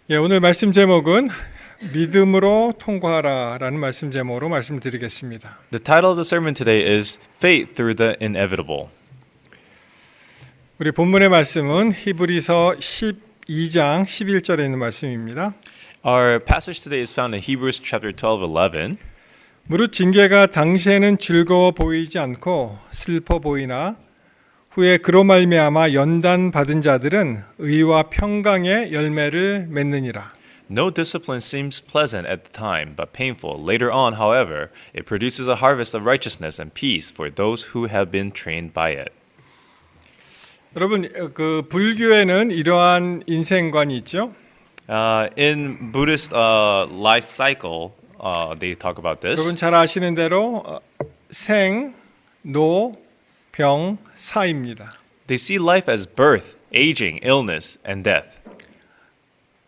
예, 오늘 말씀 제목은 믿음으로 통과하라라는 말씀 제목으로 말씀드리겠습니다. The title of the sermon today is Faith Through the Inevitable. 우리 본문의 말씀은 히브리서 12장 11절에 있는 말씀입니다. Our passage today is found in Hebrews chapter 12:11. 무릇 징계가 당시에는 즐거워 보이지 않고 슬퍼 보이나 후에 그로 말미암아 연단 받은 자들은 의와 평강의 열매를 맺느니라. No discipline seems pleasant at the time, but painful. Later on, however, it produces a harvest of righteousness and peace for those who have been trained by it. 여러분, 그 불교에는 이러한 인생관이 있죠. In Buddhist life cycle, they talk about this. 여러분 잘 아시는 대로 생, 노, 병, 사입니다. They see life as birth, aging, illness, and death.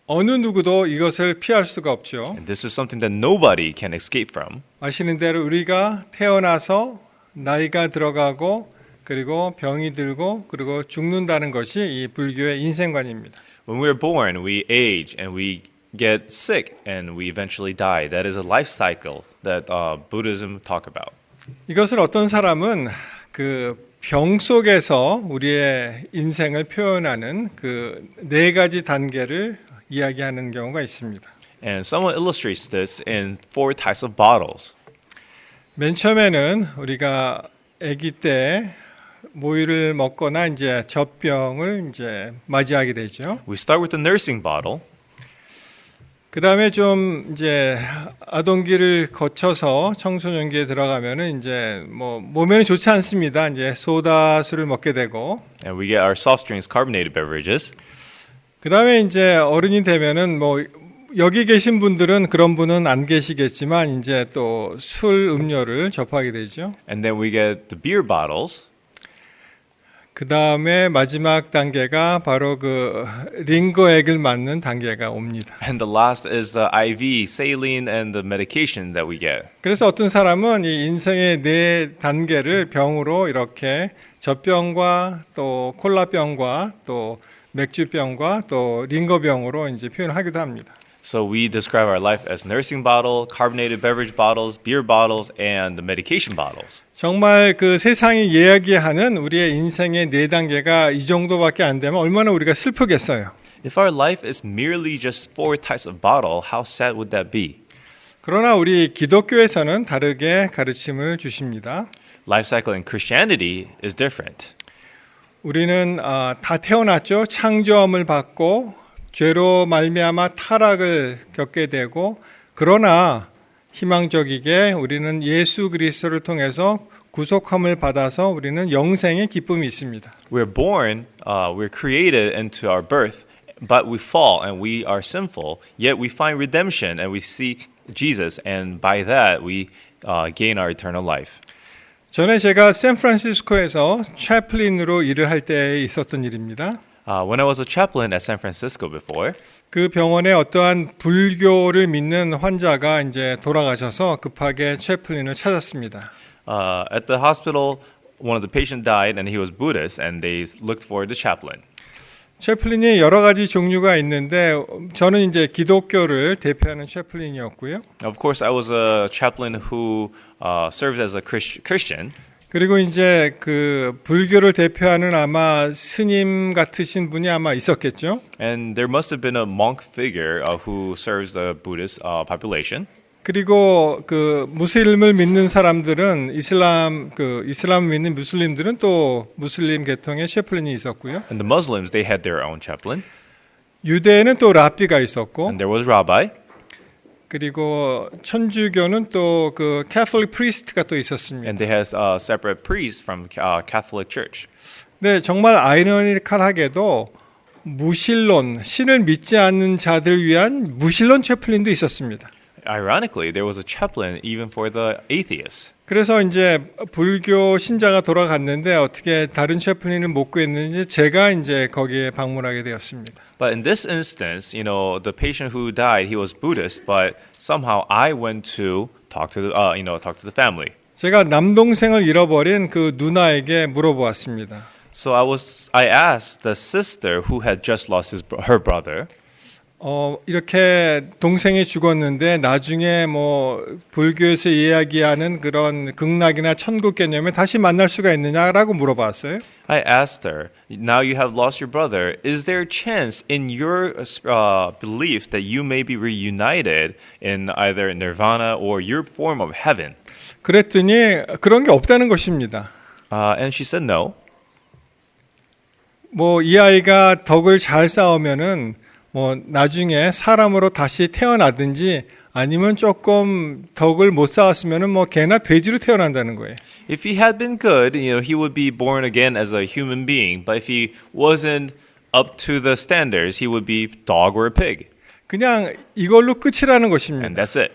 어느 누구도 이것을 피할 수가 없죠. And this is something that nobody can escape from. 아시는 대로 우리가 태어나서 나이가 들어가고 그리고 병이 들고 그리고 죽는다는 것이 이 불교의 인생관입니다. When we are born, we age and we get sick and we eventually die. That is a life cycle that Buddhism talk about. 이것을 어떤 사람은 그 병 속에서 우리의 인생을 표현하는 그 네 가지 단계를 이야기하는 경우가 있습니다. And someone illustrates this in 4 types of bottles. 맨 처음에는 우리가 아기 때 모유를 먹거나 이제 젖병을 이제 맞이하게 되죠. We start with the nursing bottle. 그 다음에 좀 이제 아동기를 거쳐서 청소년기에 들어가면은 이제 뭐 몸에는 좋지 않습니다. 이제 소다술을 먹게 되고. And we get our soft drinks, carbonated beverages. 그 다음에 이제 어른이 되면은 뭐 여기 계신 분들은 그런 분은 안 계시겠지만 이제 또 술 음료를 접하게 되죠. And then we get the beer bottles. 그 다음에 마지막 단계가 바로 그 링거액을 맞는 단계가 옵니다. And the last is the IV, saline, and the medication that we get. 그래서 어떤 사람은 이 인생의 네 단계를 병으로 이렇게 젖병과 또 콜라병과 또 맥주병과 또 링거병으로 이제 표현하기도 합니다. So we describe our life as nursing bottle, carbonated beverage bottles, beer bottles, and the medication bottles. 정말 그 세상이 이야기하는 우리의 인생의 네 단계가 이 정도밖에 안 되면 얼마나 우리가 슬프겠어요. If our life is merely just 4 types of bottle, how sad would that be? 그러나 우리 기독교에서는 다르게 가르침을 주십니다. Life cycle in Christianity is different. 우리는 다 태어났죠. 창조함을 받고 죄로 말미암아 타락을 겪게 되고 그러나 희망적이게 우리는 예수 그리스도를 통해서 구속함을 받아서 우리는 영생의 기쁨이 있습니다. We're born, we're created into our birth, but we fall and we are sinful, yet we find redemption and we seek Jesus, and by that we gain our eternal life. 전에 제가 샌프란시스코에서 채플린으로 일을 할 때 있었던 일입니다. When I was a chaplain at San Francisco before, 그 병원에 어떠한 불교를 믿는 환자가 이제 돌아가셔서 급하게 채플린을 찾았습니다. at the hospital, one of the patients died and he was Buddhist, and they looked for the chaplain. 채플린이 여러 가지 종류가 있는데 저는 이제 기독교를 대표하는 채플린이었고요. Of course, I was a chaplain who serves as a Christian. 그리고 이제 그 불교를 대표하는 아마 스님 같으신 분이 아마 있었겠죠. And there must have been a monk figure who serves the Buddhist population. 그리고 그 무슬림을 믿는 사람들은 이슬람 믿는 무슬림들은 또 무슬림 계통의 채플린이 있었고요. And the Muslims, they had their own chaplain. 유대에는 또 랍비가 있었고, And there was rabbi. 그리고 천주교는 또 그 Catholic priest가 또 있었습니다. And they had separate priests from Catholic Church. 네, 정말 아이러니컬하게도 무신론, 신을 믿지 않는 자들 위한 무신론 채플린도 있었습니다. Ironically, there was a chaplain even for the atheists. 그래서 이제 불교 신자가 돌아갔는데 어떻게 다른 채플린을 못 구했는지 제가 이제 거기에 방문하게 되었습니다. But in this instance, the patient who died, he was Buddhist, but somehow I went to talk to the family. 제가 남동생을 잃어버린 그 누나에게 물어보았습니다. So I asked the sister who had just lost her brother. 이렇게 동생이 죽었는데 나중에 뭐 불교에서 이야기하는 그런 극락이나 천국 개념에 다시 만날 수가 있느냐라고 물어봤어요. I asked her, now you have lost your brother, is there a chance in your belief that you may be reunited in either nirvana or your form of heaven? 그랬더니 그런 게 없다는 것입니다. And she said no. 뭐 이 아이가 덕을 잘 쌓으면은 뭐 나중에 사람으로 다시 태어나든지 아니면 조금 덕을 못 쌓았으면은 뭐 개나 돼지로 태어난다는 거예요. If he had been good, he would be born again as a human being. But if he wasn't up to the standards, he would be dog or a pig. 그냥 이걸로 끝이라는 And 것입니다. that's it.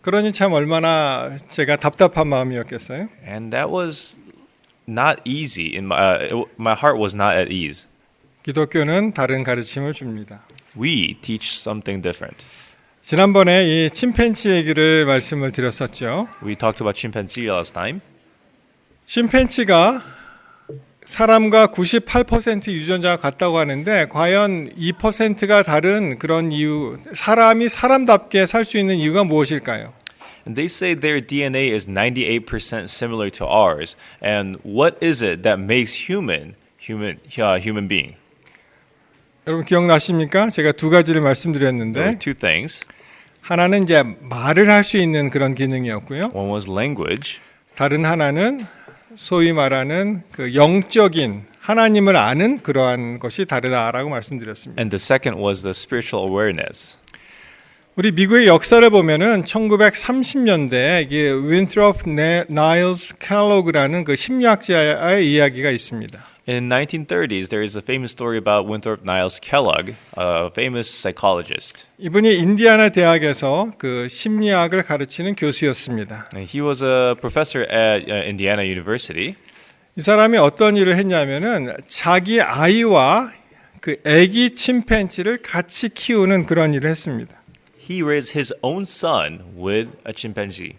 그러니 참 얼마나 제가 답답한 마음이었겠어요. And that was not easy. My heart was not at ease. 기독교는 다른 가르침을 줍니다. We teach something different. 지난번에 이 침팬지 얘기를 말씀을 드렸었죠. We talked about chimpanzee last time. 침팬지가 사람과 98% 유전자가 같다고 하는데 과연 2%가 다른 그런 이유, 사람이 사람답게 살 수 있는 이유가 무엇일까요? And they say their DNA is 98% similar to ours. And what is it that makes human being? 여러분 기억나십니까? 제가 두 가지를 There 말씀드렸는데 were two things. 하나는 이제 말을 할 수 있는 그런 기능이었고요. One was language. 다른 하나는 소위 말하는 그 영적인 하나님을 아는 그러한 것이 다르다라고 말씀드렸습니다. And the second was the spiritual awareness. 우리 미국의 역사를 보면은 1930년대에 이게 윈트롭 나일스 켈로그라는 그 심리학자의 이야기가 있습니다. In 1930s, there is a famous story about Winthrop Niles Kellogg, a famous psychologist. 이분이 인디아나 대학에서 그 심리학을 가르치는 교수였습니다. And he was a professor at Indiana University. 이 사람이 어떤 일을 했냐면은 자기 아이와 그 아기 침팬지를 같이 키우는 그런 일을 했습니다. He raised his own son with a chimpanzee.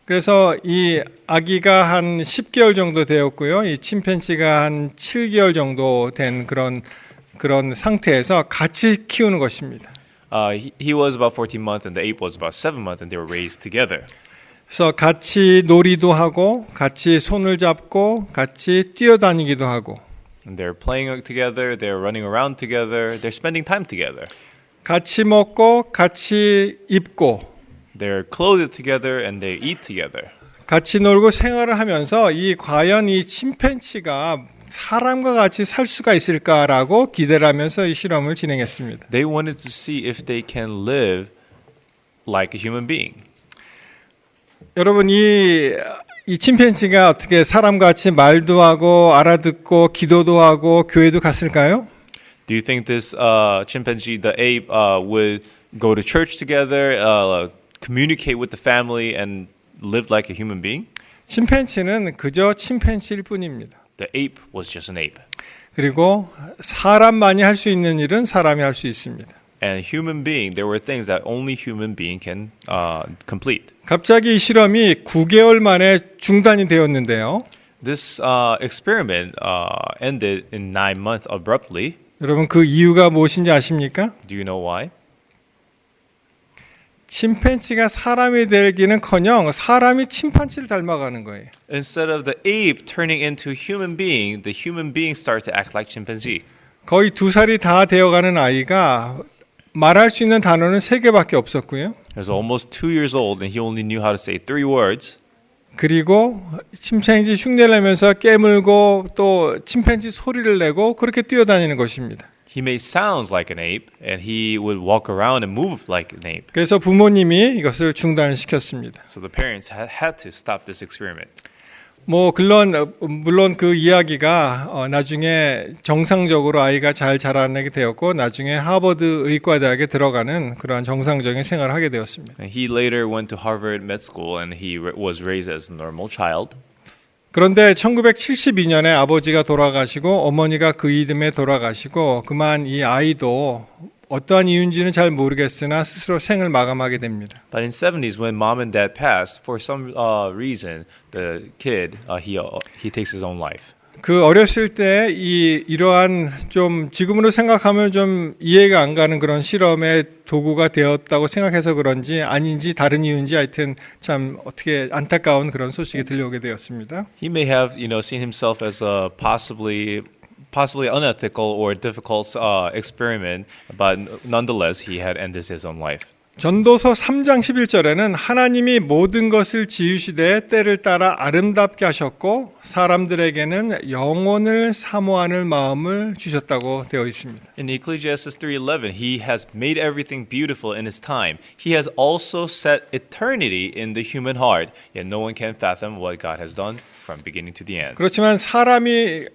그래서 이 아기가 한 10개월 정도 되었고요. 이 침팬지가 한 7개월 정도 된 그런 상태에서 같이 키우는 것입니다. He was about 14 months and the ape was about 7 months and they were raised together. 그래서 같이 놀이도 하고 같이 손을 잡고 같이 뛰어다니기도 하고 And they're playing together, they're running around together, they're spending time together. 같이 먹고 같이 입고 They're clothed together and they eat together. 같이 놀고 생활을 하면서 과연 이 침팬지가 사람과 같이 살 수가 있을까라고 기대를 하면서 이 실험을 진행했습니다. They wanted to see if they can live like a human being. 여러분 이 침팬지가 어떻게 사람과 같이 말도 하고 알아듣고 기도도 하고 교회도 갔을까요? Do you think this chimpanzee, the ape, would go to church together, communicate with the family, and live like a human being? 침팬지는 그저 침팬지일 뿐입니다. The ape was just an ape. 그리고 사람만이 할 수 있는 일은 사람이 할 수 있습니다. And human being, there were things that only human being can complete. 갑자기 이 실험이 9개월 만에 중단이 되었는데요. This experiment ended in 9 months abruptly. 여러분 그 이유가 무엇인지 아십니까? Do you know why? 침팬지가 사람이 되기는커녕 사람이 침팬지를 닮아가는 거예요. Instead of the ape turning into human being, the human being started to act like chimpanzee. 거의 2살이 다 되어가는 아이가 말할 수 있는 단어는 3개밖에 없었고요. He was almost 2 years old and he only knew how to say 3 words. 그리고 침팬지 흉내를 내면서 깨물고 또 침팬지 소리를 내고 그렇게 뛰어다니는 것입니다. He made sounds like an ape and he would walk around and move like an ape. 그래서 부모님이 이것을 중단을 시켰습니다. So the parents had to stop this experiment. 물론 그 이야기가 나중에 정상적으로 아이가 잘 자라나게 되었고 나중에 하버드 의과대학에 들어가는 그러한 정상적인 생활을 하게 되었습니다. And he later went to Harvard Med School and he was raised as a normal child. 그런데 1972년에 아버지가 돌아가시고 어머니가 그 이듬해 돌아가시고 그만 이 아이도 어떠한 이유인지는 잘 모르겠으나 스스로 생을 마감하게 됩니다. But in 70s when mom and dad passed, for some reason, the kid he takes his own life. 그 어렸을 때 이러한 좀 지금으로 생각하면 좀 이해가 안 가는 그런 실험의 도구가 되었다고 생각해서 그런지 아닌지 다른 이유인지 하여튼 참 어떻게 안타까운 그런 소식이 들려오게 되었습니다. He may have, seen himself as a possibly unethical or difficult experiment, but nonetheless, he had ended his own life. 전도서 3장 11절에는 하나님이 모든 것을 지으시되 때를 따라 아름답게 하셨고 사람들에게는 영혼을 사모하는 마음을 주셨다고 되어 있습니다. In Ecclesiastes 3:11, he has made everything beautiful in his time. He has also set eternity in the human heart. Yet no one can fathom what God has done from beginning to the end. 그렇지만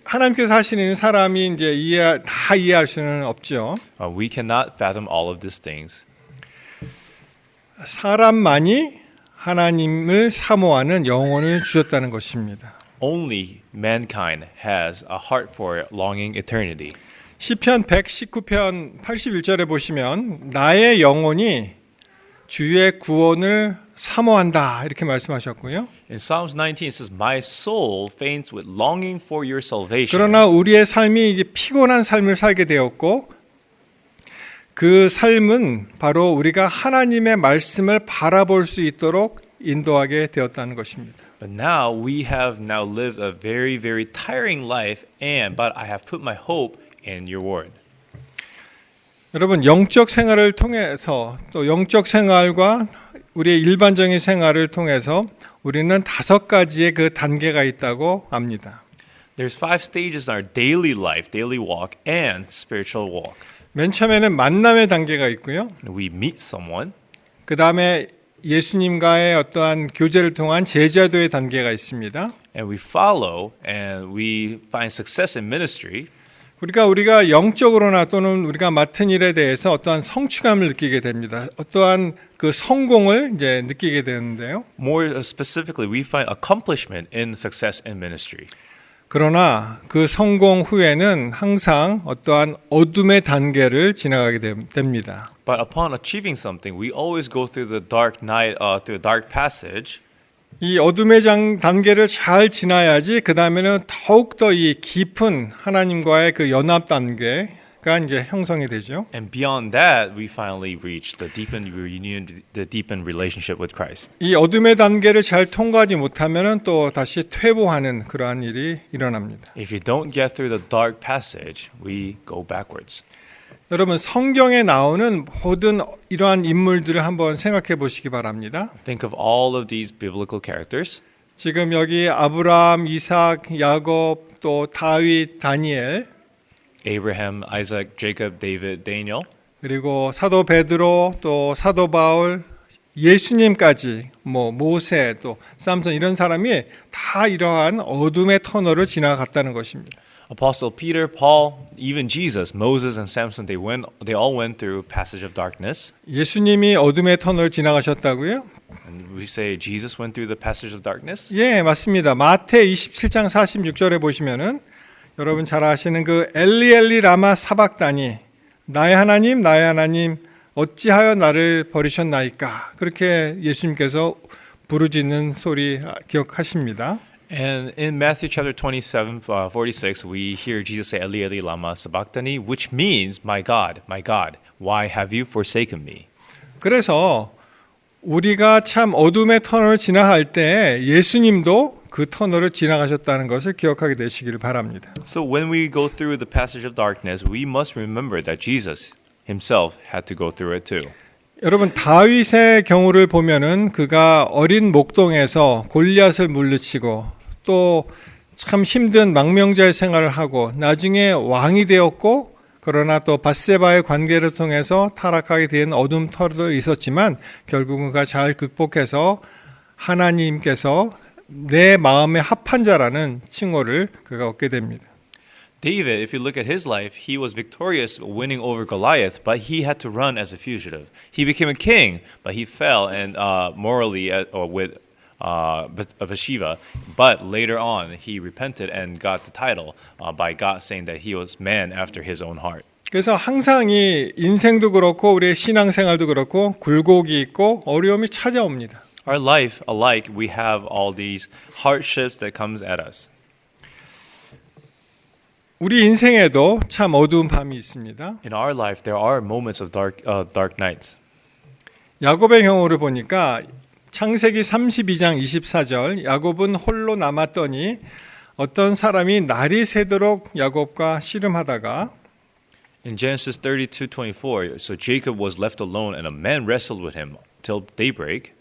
하나님께서 하시는 사람이 이제 다 이해할 수는 없죠. We cannot fathom all of these things. 사람만이 하나님을 사모하는 영혼을 주셨다는 것입니다. Only mankind has a heart for longing eternity. 시편 119편 81절에 보시면 나의 영혼이 주의 구원을 사모한다 이렇게 말씀하셨고요. In Psalms 19 it says, "My soul faints with longing for your salvation." 그러나 우리의 삶이 이제 피곤한 삶을 살게 되었고 그 삶은 바로 우리가 하나님의 말씀을 바라볼 수 있도록 인도하게 되었다는 것입니다. But now we have now lived a very, very tiring life, but I have put my hope in your word. 여러분 영적 생활을 통해서 또 영적 생활과 우리의 일반적인 생활을 통해서 우리는 5가지의 그 단계가 있다고 압니다. There's 5 stages in our daily life, daily walk, and spiritual walk. 맨 처음에는 만남의 단계가 있고요. We meet someone. 그 다음에 예수님과의 어떠한 교제를 통한 제자도의 단계가 있습니다. And we follow and we find success in ministry. 우리가 영적으로나 또는 우리가 맡은 일에 대해서 어떠한 성취감을 느끼게 됩니다. 어떠한 그 성공을 이제 느끼게 되는데요. More specifically, we find accomplishment in success in ministry. 그러나 그 성공 후에는 항상 어떠한 어둠의 단계를 지나가게 됩니다. But upon achieving something, we always go through the dark night, through a dark passage. 이 어둠의 단계를 잘 지나야지 그 다음에는 더욱더 이 깊은 하나님과의 그 연합 단계가 이제 형성이 되죠. And beyond that, we finally reach the deepened reunion, the deepened relationship with Christ. 이 어둠의 단계를 잘 통과하지 못하면은 또 다시 퇴보하는 그러한 일이 일어납니다. If you don't get through the dark passage, we go backwards. 여러분 성경에 나오는 모든 이러한 인물들을 한번 생각해 보시기 바랍니다. Think of all of these biblical characters. 지금 여기 아브라함, 이삭, 야곱, 또 다윗, 다니엘, Abraham, Isaac, Jacob, David, Daniel. 그리고 사도 베드로, 또 사도 바울, 예수님까지 모세, 또 삼손 이런 사람이 다 이러한 어둠의 터널을 지나갔다는 것입니다. Apostle Peter, Paul, even Jesus, Moses, and Samson, they all went through passage of darkness. 예수님이 어둠의 터널 지나가셨다고요? And we say Jesus went through the passage of darkness. 예, 맞습니다. 마태 27장 46절에 보시면은 여러분 잘 아시는 그 엘리 라마 사박다니 나의 하나님 어찌하여 나를 버리셨나이까 그렇게 예수님께서 부르짖는 소리 기억하십니다. And in Matthew chapter 27, 46, we hear Jesus say, Eli, Eli, lama sabachthani, which means, my God, why have you forsaken me? 그래서 우리가 참 어둠의 터널을 지나갈 때 예수님도 그 터널을 지나가셨다는 것을 기억하게 되시기를 바랍니다. So when we go through the passage of darkness, we must remember that Jesus himself had to go through it too. 여러분 다윗의 경우를 보면은 그가 어린 목동에서 골리앗을 물리치고 또 참 힘든 망명자의 생활을 하고 나중에 왕이 되었고 그러나 또 밧세바의 관계를 통해서 타락하게 된 어둠 터널도 있었지만 결국은 그가 잘 극복해서 하나님께서 내 마음에 합한 자라는 칭호를 그가 얻게 됩니다. David, if you look at his life, he was victorious winning over Goliath, but he had to run as a fugitive. He became a king, but he fell and morally with Bathsheba. But later on, he repented and got the title by God saying that he was man after his own heart. 그래서 항상 이 인생도 그렇고 우리의 신앙생활도 그렇고 굴곡이 있고 어려움이 찾아옵니다. Our life alike, we have all these hardships that comes at us. 우리 인생에도 참 어두운 밤이 있습니다. In our life, there are moments of dark nights. 야곱의 경우를 보니까 창세기 32장 24절 야곱은 홀로 남았더니 어떤 사람이 날이 새도록 야곱과 씨름하다가 In Genesis 32:24, so Jacob was left alone, and a man wrestled with him till daybreak.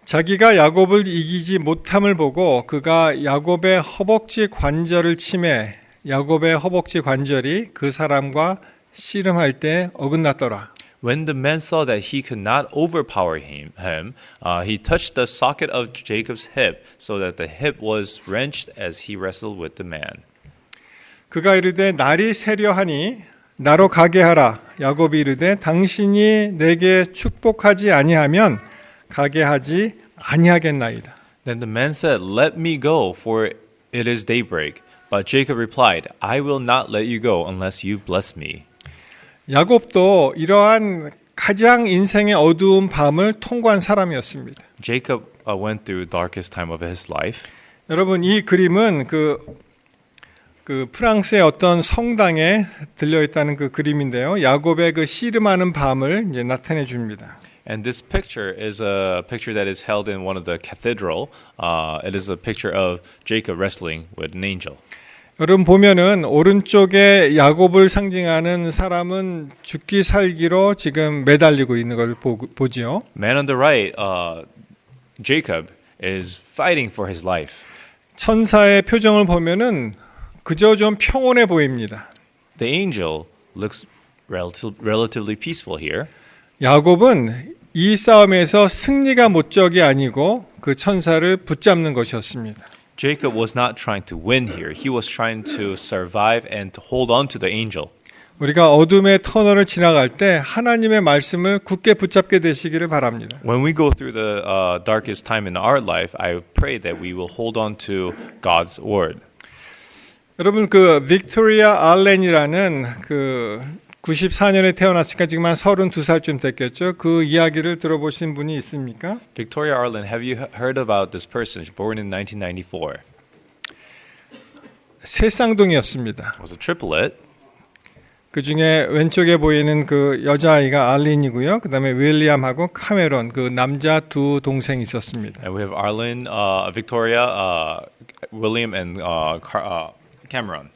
자기가 야곱을 이기지 못함을 보고 그가 야곱의 허벅지 관절을 치매 야곱의 허벅지 관절이 그 사람과 씨름할 때 어긋났더라. When the man saw that he could not overpower him, he touched the socket of Jacob's hip, so that the hip was wrenched as he wrestled with the man. 그가 이르되 날이 새려 하니 나로 가게 하라. 야곱이 이르되 당신이 내게 축복하지 아니하면 가게 하지 아니하겠나이다. Then the man said, "Let me go, for it is daybreak." But Jacob replied, "I will not let you go unless you bless me." 야곱도 이러한 가장 인생의 어두운 밤을 통과한 사람이었습니다. Jacob went through the darkest time of his life. 여러분 이 그림은 그 프랑스의 어떤 성당에 들려 있다는 그 그림인데요. 야곱의 그 씨름하는 밤을 이제 나타내 줍니다. And this picture is a picture that is held in one of the cathedral. It is a picture of Jacob wrestling with an angel. 여러분 보면은 오른쪽에 야곱을 상징하는 사람은 죽기 살기로 지금 매달리고 있는 걸 보지요. Man on the right, Jacob, is fighting for his life. 천사의 표정을 보면은 그저 좀 평온해 보입니다. The angel looks relatively peaceful here. 야곱은 이 싸움에서 승리가 목적이 아니고 그 천사를 붙잡는 것이었습니다. Jacob was not trying to win here. He was trying to survive and to hold on to the angel. 우리가 어둠의 터널을 지나갈 때 하나님의 말씀을 굳게 붙잡게 되시기를 바랍니다. When we go through the darkest time in our life, I pray that we will hold on to God's word. 여러분 그 빅토리아 알렌이라는 그 94년에 태어났으니까 지금 한 32살쯤 됐겠죠. 그 이야기를 들어보신 분이 있습니까? Victoria Arlen, have you heard about this person? She's born in 1994. 세 쌍둥이였습니다. Was a triplet. 그 중에 왼쪽에 보이는 그 여자아이가 알린이고요. 그 다음에 윌리엄하고 카메론 그 남자 두 동생이 있었습니다. And we have Arlen, Victoria, William, and Cameron.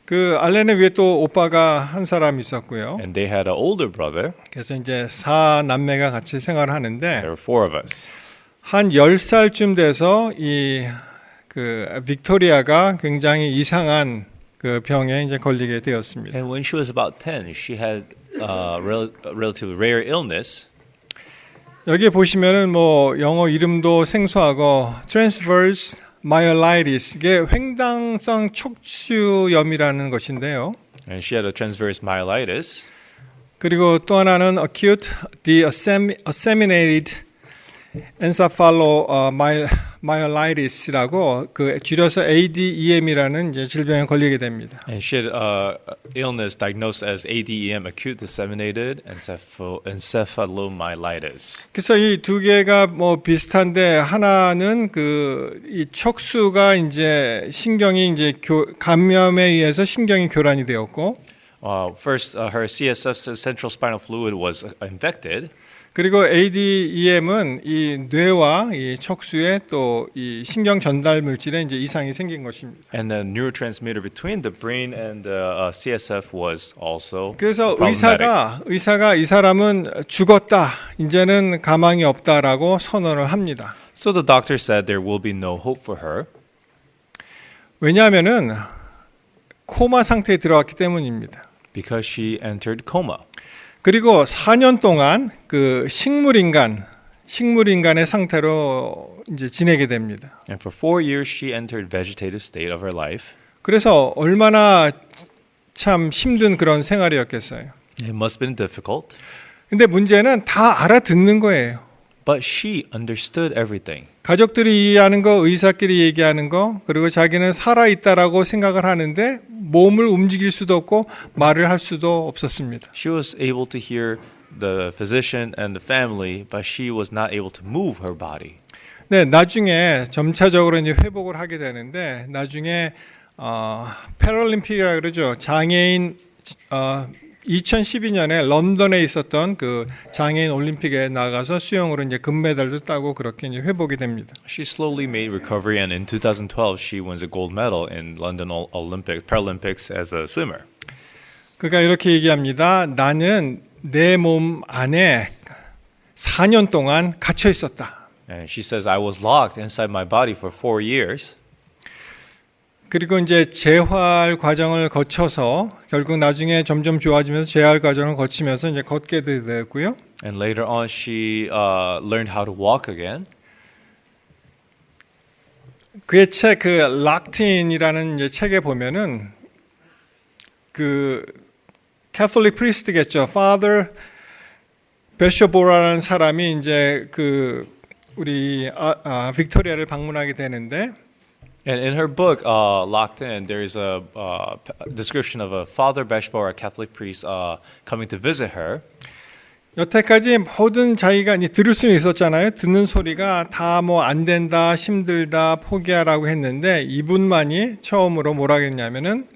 그 알렌의 위에 또 오빠가 한 사람 있었고요. And they had an older brother. 그래서 이제 4남매가 같이 생활하는데 There were four of us. 한 10살쯤 돼서 이 그 빅토리아가 굉장히 이상한 그 병에 이제 걸리게 되었습니다. And when she was about 10, she had a relatively rare illness. 여기 보시면은 뭐 영어 이름도 생소하고 transverse myelitis 이게 횡단성 척추염이라는 것인데요. And she had a transverse myelitis. 그리고 또 하나는 acute disseminated encephalomyelitis라고 그 줄여서 ADEM이라는 이제 질병에 걸리게 됩니다. And she had illness diagnosed as ADEM, acute disseminated encephalomyelitis. 그래서 이 두 개가 뭐 비슷한데 하나는 그 이 척수가 이제 신경이 이제 감염에 의해서 신경이 교란이 되었고 First, her CSF, central spinal fluid, was infected. 그리고 ADEM은 이 뇌와 이 척수에 또 이 신경 전달 물질에 이제 이상이 생긴 것입니다. And the neurotransmitter between the brain and the CSF was also 그래서 problematic. 의사가 이 사람은 죽었다. 이제는 가망이 없다라고 선언을 합니다. So the doctor said there will be no hope for her. 왜냐하면은 코마 상태에 들어갔기 때문입니다. Because she entered coma. 그리고 4년 동안 그 식물인간의 상태로 이제 지내게 됩니다. And for 4 years she entered vegetative state of her life. 그래서 얼마나 참 힘든 그런 생활이었겠어요. It must have been difficult. 근데 문제는 다 알아듣는 거예요. But she understood everything. 가족들이 이해하는 거, 의사끼리 얘기하는 거, 그리고 자기는 살아있다라고 생각을 하는데 몸을 움직일 수도 없고 말을 할 수도 없었습니다. She was able to hear the physician and the family, but she was not able to move her body. 네, 나중에 점차적으로 이제 회복을 하게 되는데 나중에 패럴림픽이라 그러죠. 장애인 2012년에 런던에 있었던 그 장애인 올림픽에 나가서 수영으로 이제 금메달도 따고 그렇게 이제 회복이 됩니다. She slowly made recovery, and in 2012, she wins a gold medal in London Paralympics as a swimmer. 그가 이렇게 얘기합니다. 나는 내 몸 안에 4년 동안 갇혀 있었다. And she says, I was locked inside my body for 4 years. 그리고 이제 재활 과정을 거쳐서 결국 나중에 점점 좋아지면서 재활 과정을 거치면서 이제 걷게 되고요. And later on, she learned how to walk again. 그의 책 그 락틴이라는 이제 책에 보면은 그 캐톨릭 프리스트겠죠. Father 베쇼보라는 사람이 이제 그 우리 빅토리아를 방문하게 되는데. And in her book, Locked In, there is a description of a Father Beshbora, a Catholic priest, coming to visit her. 여태까지 모든 자기가 들을 수는 있었잖아요. 듣는 소리가 다 뭐 안 된다, 힘들다, 포기하라고 했는데 이분만이 처음으로 뭐라 했냐면은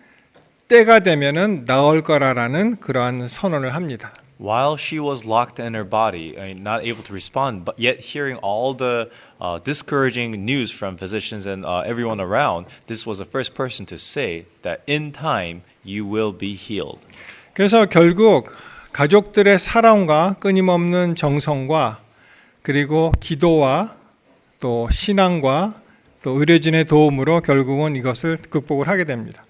때가 되면은 나을 거라라는 그러한 선언을 합니다. While she was locked in her body, not able to respond, but yet hearing all the discouraging news from physicians and everyone around, this was the first person to say that in time you will be healed. 그래서 결국 가족들의 사랑과 끊임없는 정성과 그리고 기도와 또 신앙과 또 의료진의 도움으로 결국은 이것을 극복을 하게 됩니다.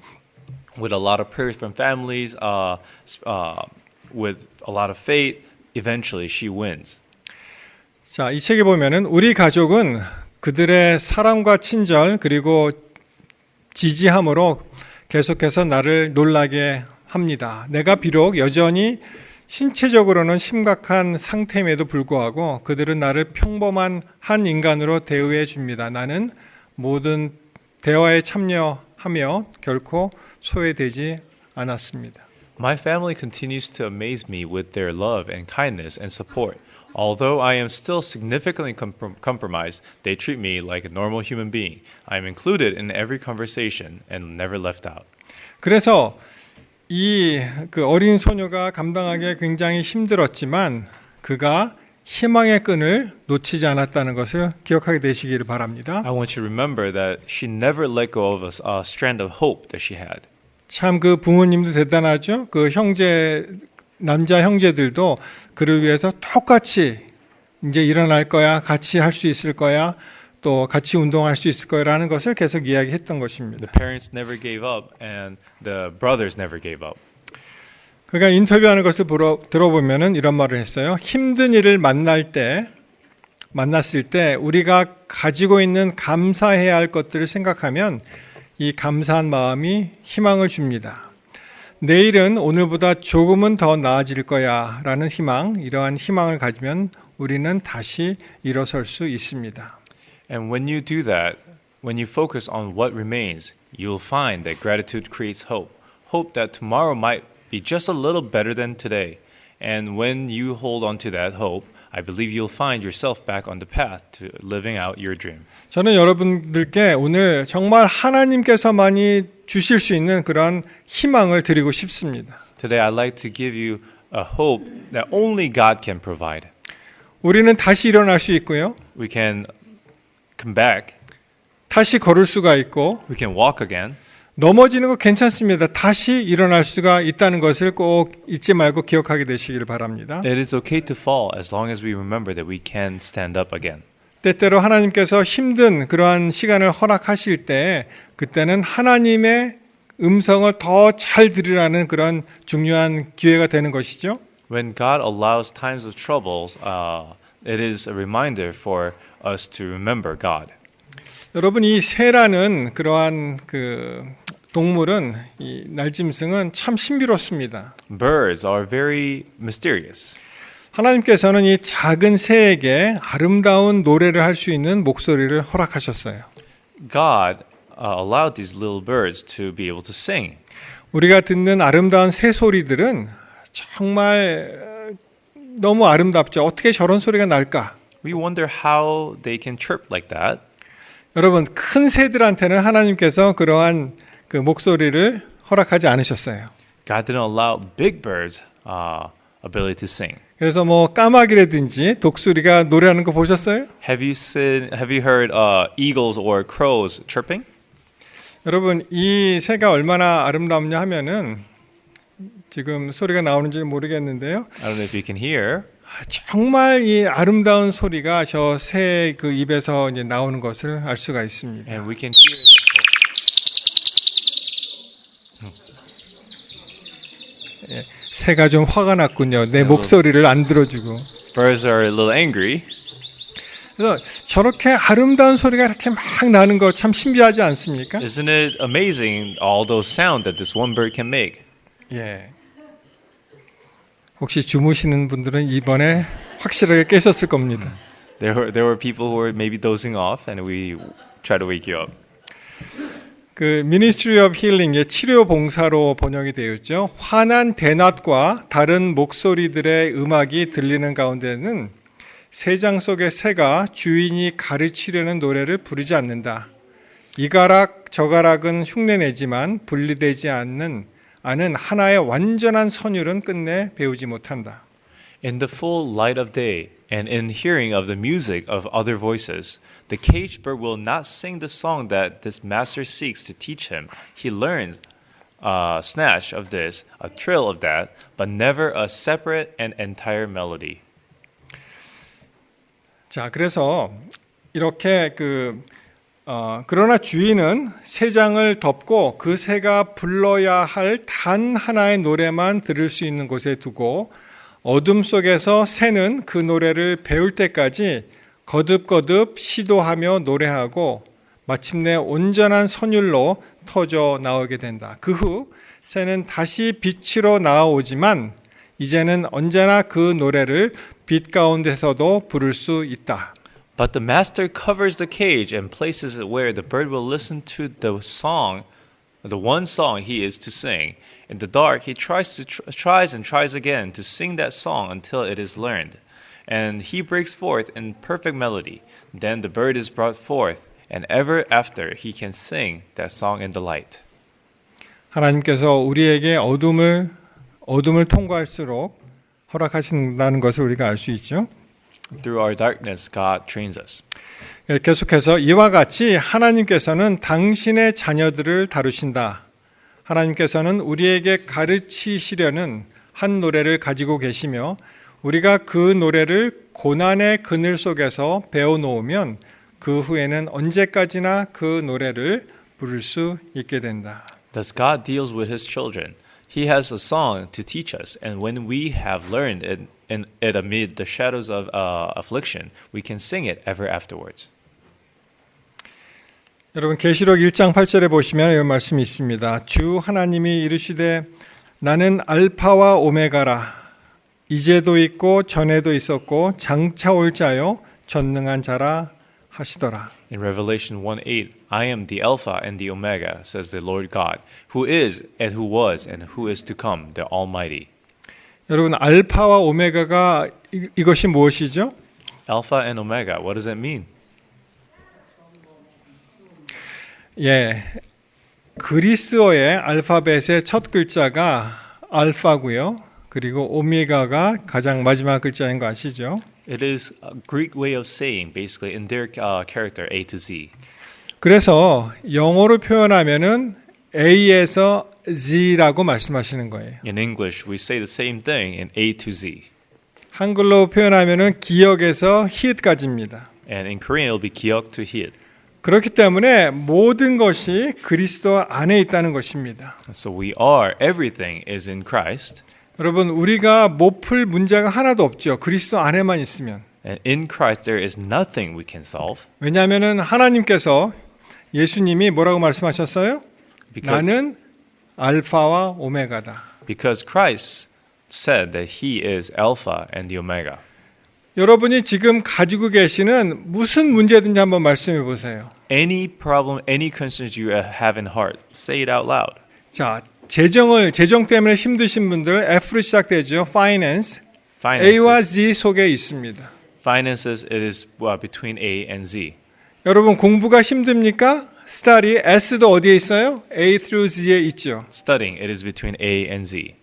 With a lot of prayers from families, with a lot of faith, eventually she wins. 자, 이 책에 보면은 우리 가족은 그들의 사랑과 친절 그리고 지지함으로 계속해서 나를 놀라게 합니다. 내가 비록 여전히 신체적으로는 심각한 상태임에도 불구하고 그들은 나를 평범한 한 인간으로 대우해 줍니다. 나는 모든 대화에 참여하며 결코 소외되지 않았습니다. My family continues to amaze me with their love and kindness and support. Although I am still significantly compromised, they treat me like a normal human being. I am included in every conversation and never left out. 그래서 이 그 어린 소녀가 감당하기에 굉장히 힘들었지만 그가 희망의 끈을 놓치지 않았다는 것을 기억하게 되시기를 바랍니다. I want you to remember that she never let go of a strand of hope that she had. 참 그 부모님도 대단하죠. 그 남자 형제들도 그를 위해서 똑같이 이제 일어날 거야, 같이 할 수 있을 거야, 또 같이 운동할 수 있을 거라는 것을 계속 이야기했던 것입니다. The parents never gave up and the brothers never gave up. 그가 인터뷰하는 것을 들어보면은 이런 말을 했어요. 힘든 일을 만났을 때 우리가 가지고 있는 감사해야 할 것들을 생각하면 이 감사한 마음이 희망을 줍니다. 내일은 오늘보다 조금은 더 나아질 거야 라는 희망, 이러한 희망을 가지면 우리는 다시 일어설 수 있습니다. And when you do that, when you focus on what remains, you'll find that gratitude creates hope. Hope that tomorrow might be just a little better than today. And when you hold on to that hope, I believe you'll find yourself back on the path to living out your dream. 저는 여러분들께 오늘 정말 하나님께서만이 주실 수 있는 그런 희망을 드리고 싶습니다. Today I'd like to give you a hope that only God can provide. 우리는 다시 일어날 수 있고요. We can come back. 다시 걸을 수가 있고 We can walk again. 넘어지는 거 괜찮습니다. 다시 일어날 수가 있다는 것을 꼭 잊지 말고 기억하게 되시길 바랍니다. It is okay to fall as long as we remember that we can stand up again. 때때로 하나님께서 힘든 그러한 시간을 허락하실 때 그때는 하나님의 음성을 더 잘 들으라는 그런 중요한 기회가 되는 것이죠. When God allows times of troubles, it is a reminder for us to remember God. 여러분 이 새라는 그러한 그 동물은 이 날짐승은 참 신비롭습니다. Birds are very mysterious. 하나님께서는 이 작은 새에게 아름다운 노래를 할 수 있는 목소리를 허락하셨어요. God allowed these little birds to be able to sing. 우리가 듣는 아름다운 새 소리들은 정말 너무 아름답죠. 어떻게 저런 소리가 날까? We wonder how they can chirp like that. 여러분 큰 새들한테는 하나님께서 그러한 그 목소리를 허락하지 않으셨어요. God didn't allow big birds ability to sing. 그래서 뭐 까마귀라든지 독수리가 노래하는 거 보셨어요? Have you heard eagles or crows chirping? 여러분 이 새가 얼마나 아름답냐 하면은 지금 소리가 나오는지 모르겠는데요. I don't know if you can hear. 정말 이 아름다운 소리가 저 새 그 입에서 이제 나오는 것을 알 수가 있습니다. And we can hear. 새가 좀 화가 났군요. 내 목소리를 안 들어주고. Birds are a little angry. 그래서 저렇게 아름다운 소리가 이렇게 막 나는 거 참 신비하지 않습니까? Isn't it amazing all those sound that this one bird can make? 예. 혹시 주무시는 분들은 이번에 확실하게 깨셨을 겁니다. There were people who were maybe dozing off, and we try to wake you up. 그 Ministry of Healing의 치료 봉사로 번역이 되어 있죠. 환한 대낮과 다른 목소리들의 음악이 들리는 가운데는 새장 속의 새가 주인이 가르치려는 노래를 부르지 않는다. 이 가락 저 가락은 흉내내지만 분리되지 않는 하나의 완전한 선율은 끝내 배우지 못한다. In the full light of day, and in hearing of the music of other voices, the caged bird will not sing the song that this master seeks to teach him. He learns a snatch of this, a trill of that, but never a separate and entire melody. 자, 그래서 이렇게 그러나 주인은 새장을 덮고 그 새가 불러야 할 단 하나의 노래만 들을 수 있는 곳에 두고 어둠 속에서 새는 그 노래를 배울 때까지 거듭거듭 시도하며 노래하고 마침내 온전한 선율로 터져 나오게 된다. 그 후 새는 다시 빛으로 나오지만 이제는 언제나 그 노래를 빛 가운데서도 부를 수 있다. But the master covers the cage and places it where the bird will listen to the song, the one song he is to sing. In the dark, he tries and tries again to sing that song until it is learned. And he breaks forth in perfect melody. Then the bird is brought forth, and ever after he can sing that song in the light. 하나님께서 우리에게 어둠을 통과할수록 허락하신다는 것을 우리가 알 수 있죠. Through our darkness, God trains us. 계속해서 이와 같이 하나님께서는 당신의 자녀들을 다루신다. 하나님께서는 우리에게 가르치시려는 한 노래를 가지고 계시며 우리가 그 노래를 고난의 그늘 속에서 배워놓으면 그 후에는 언제까지나 그 노래를 부를 수 있게 된다. Thus God deals with his children. He has a song to teach us, and when we have learned it amid the shadows of affliction, we can sing it ever afterwards. 여러분 계시록 1장 8절에 보시면 이런 말씀이 있습니다. 주 하나님이 이르시되 나는 알파와 오메가라. 이제도 있고 전에도 있었고 장차 올 자요 전능한 자라 하시더라. In Revelation 1:8, I am the Alpha and the Omega, says the Lord God, who is and who was and who is to come, the Almighty. 여러분 알파와 오메가가 이것이 무엇이죠? Alpha and Omega, what does that mean? 예, 그리스어의 알파벳의 첫 글자가 알파고요. 그리고 오메가가 가장 마지막 글자인 거 아시죠? It is a Greek way of saying, basically, in their character, A to Z. 그래서 영어로 표현하면은 A에서 Z라고 말씀하시는 거예요. In English, we say the same thing in A to Z. 한글로 표현하면은 기역에서 히읗까지입니다. And in Korean, it'll be 기역 to hit. 그렇기 때문에 모든 것이 그리스도 안에 있다는 것입니다. So we are, everything is in Christ. 여러분 우리가 못 풀 문제가 하나도 없죠. 그리스도 안에만 있으면. And in Christ, there is nothing we can solve. 왜냐하면은 하나님께서 예수님이 뭐라고 말씀하셨어요? 나는 알파와 오메가다. Because Christ said that he is Alpha and the Omega. 여러분이 지금 가지고 계시는 무슨 문제든지 한번 말씀해 보세요. Any problem, any concerns you have in heart, say it out loud. 자, 재정 때문에 힘드신 분들 F로 시작되죠. Finance. A와 Z 속에 있습니다. Finances, it is between A and Z. 여러분 공부가 힘듭니까? study, S도 어디에 있어요? A through Z에 있죠. Studying, it is between A and Z.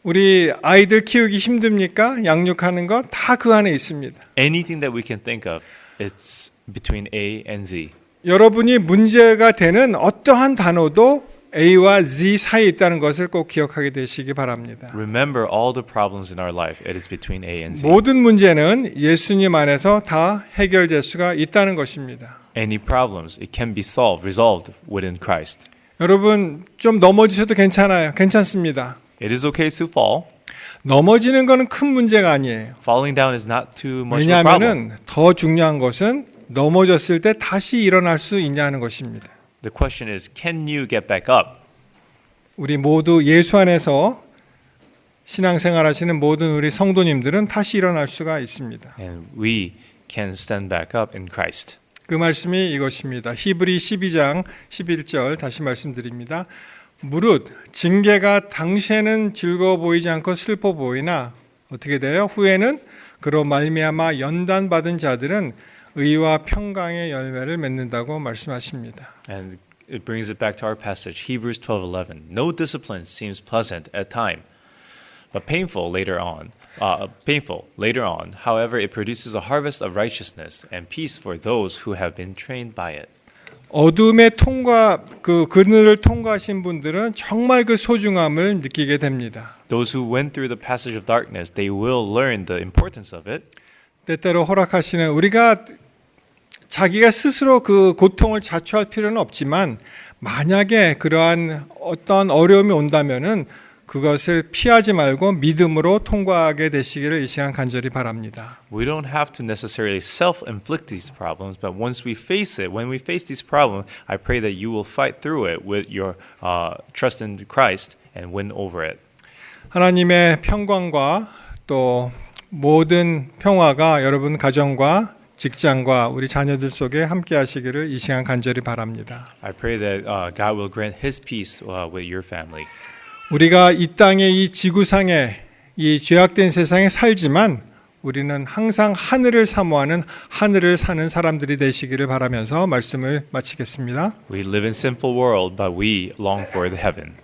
우리 아이들 키우기 힘듭니까? 양육하는 것 다 그 안에 있습니다. Anything that we can think of, it's between A and Z. 여러분이 문제가 되는 어떠한 단어도 A와 Z 사이에 있다는 것을 꼭 기억하게 되시기 바랍니다. Remember all the problems in our life, it is between A and Z. 모든 문제는 예수님 안에서 다 해결될 수가 있다는 것입니다. Any problems, it can be resolved within Christ. 여러분 좀 넘어지셔도 괜찮아요. 괜찮습니다. It is okay to fall. 넘어지는 것은 큰 문제가 아니에요. Falling down is not too much of a problem. 왜냐하면 더 중요한 것은 넘어졌을 때 다시 일어날 수 있냐는 것입니다. The question is, can you get back up? 우리 모두 예수 안에서 신앙생활 하시는 모든 우리 성도님들은 다시 일어날 수가 있습니다. And we can stand back up in Christ. 그 말씀이 이것입니다. 히브리 12장 11절 다시 말씀드립니다. 무릇 징계가 당시에는 즐거워 보이지 않고 슬퍼 보이나 어떻게 돼요? 후에는 그로 말미암아 연단받은 자들은 의와 평강의 열매를 맺는다고 말씀하십니다. And it brings it back to our passage, Hebrews 12:11. No discipline seems pleasant at time, but painful later on. However, it produces a harvest of righteousness and peace for those who have been trained by it. 어둠의 그늘을 통과하신 분들은 정말 그 소중함을 느끼게 됩니다. Those who went through the passage of darkness, they will learn the importance of it. 때때로 허락하시는 우리가 자기가 스스로 그 고통을 자초할 필요는 없지만 만약에 그러한 어떤 어려움이 온다면은 그것을 피하지 말고 믿음으로 통과하게 되시기를 이 시간 간절히 바랍니다. We don't have to necessarily self-inflict these problems, but once we face it, when we face these problems, I pray that you will fight through it with your trust in Christ and win over it. 하나님의 평강과 또 모든 평화가 여러분 가정과 직장과 우리 자녀들 속에 함께 하시기를 이 시간 간절히 바랍니다. I pray that God will grant His peace with your family. 우리가 이 땅의 이 지구상에 이 죄악된 세상에 살지만 우리는 항상 하늘을 사모하는 하늘을 사는 사람들이 되시기를 바라면서 말씀을 마치겠습니다. We live in a sinful world, but we long for the heaven.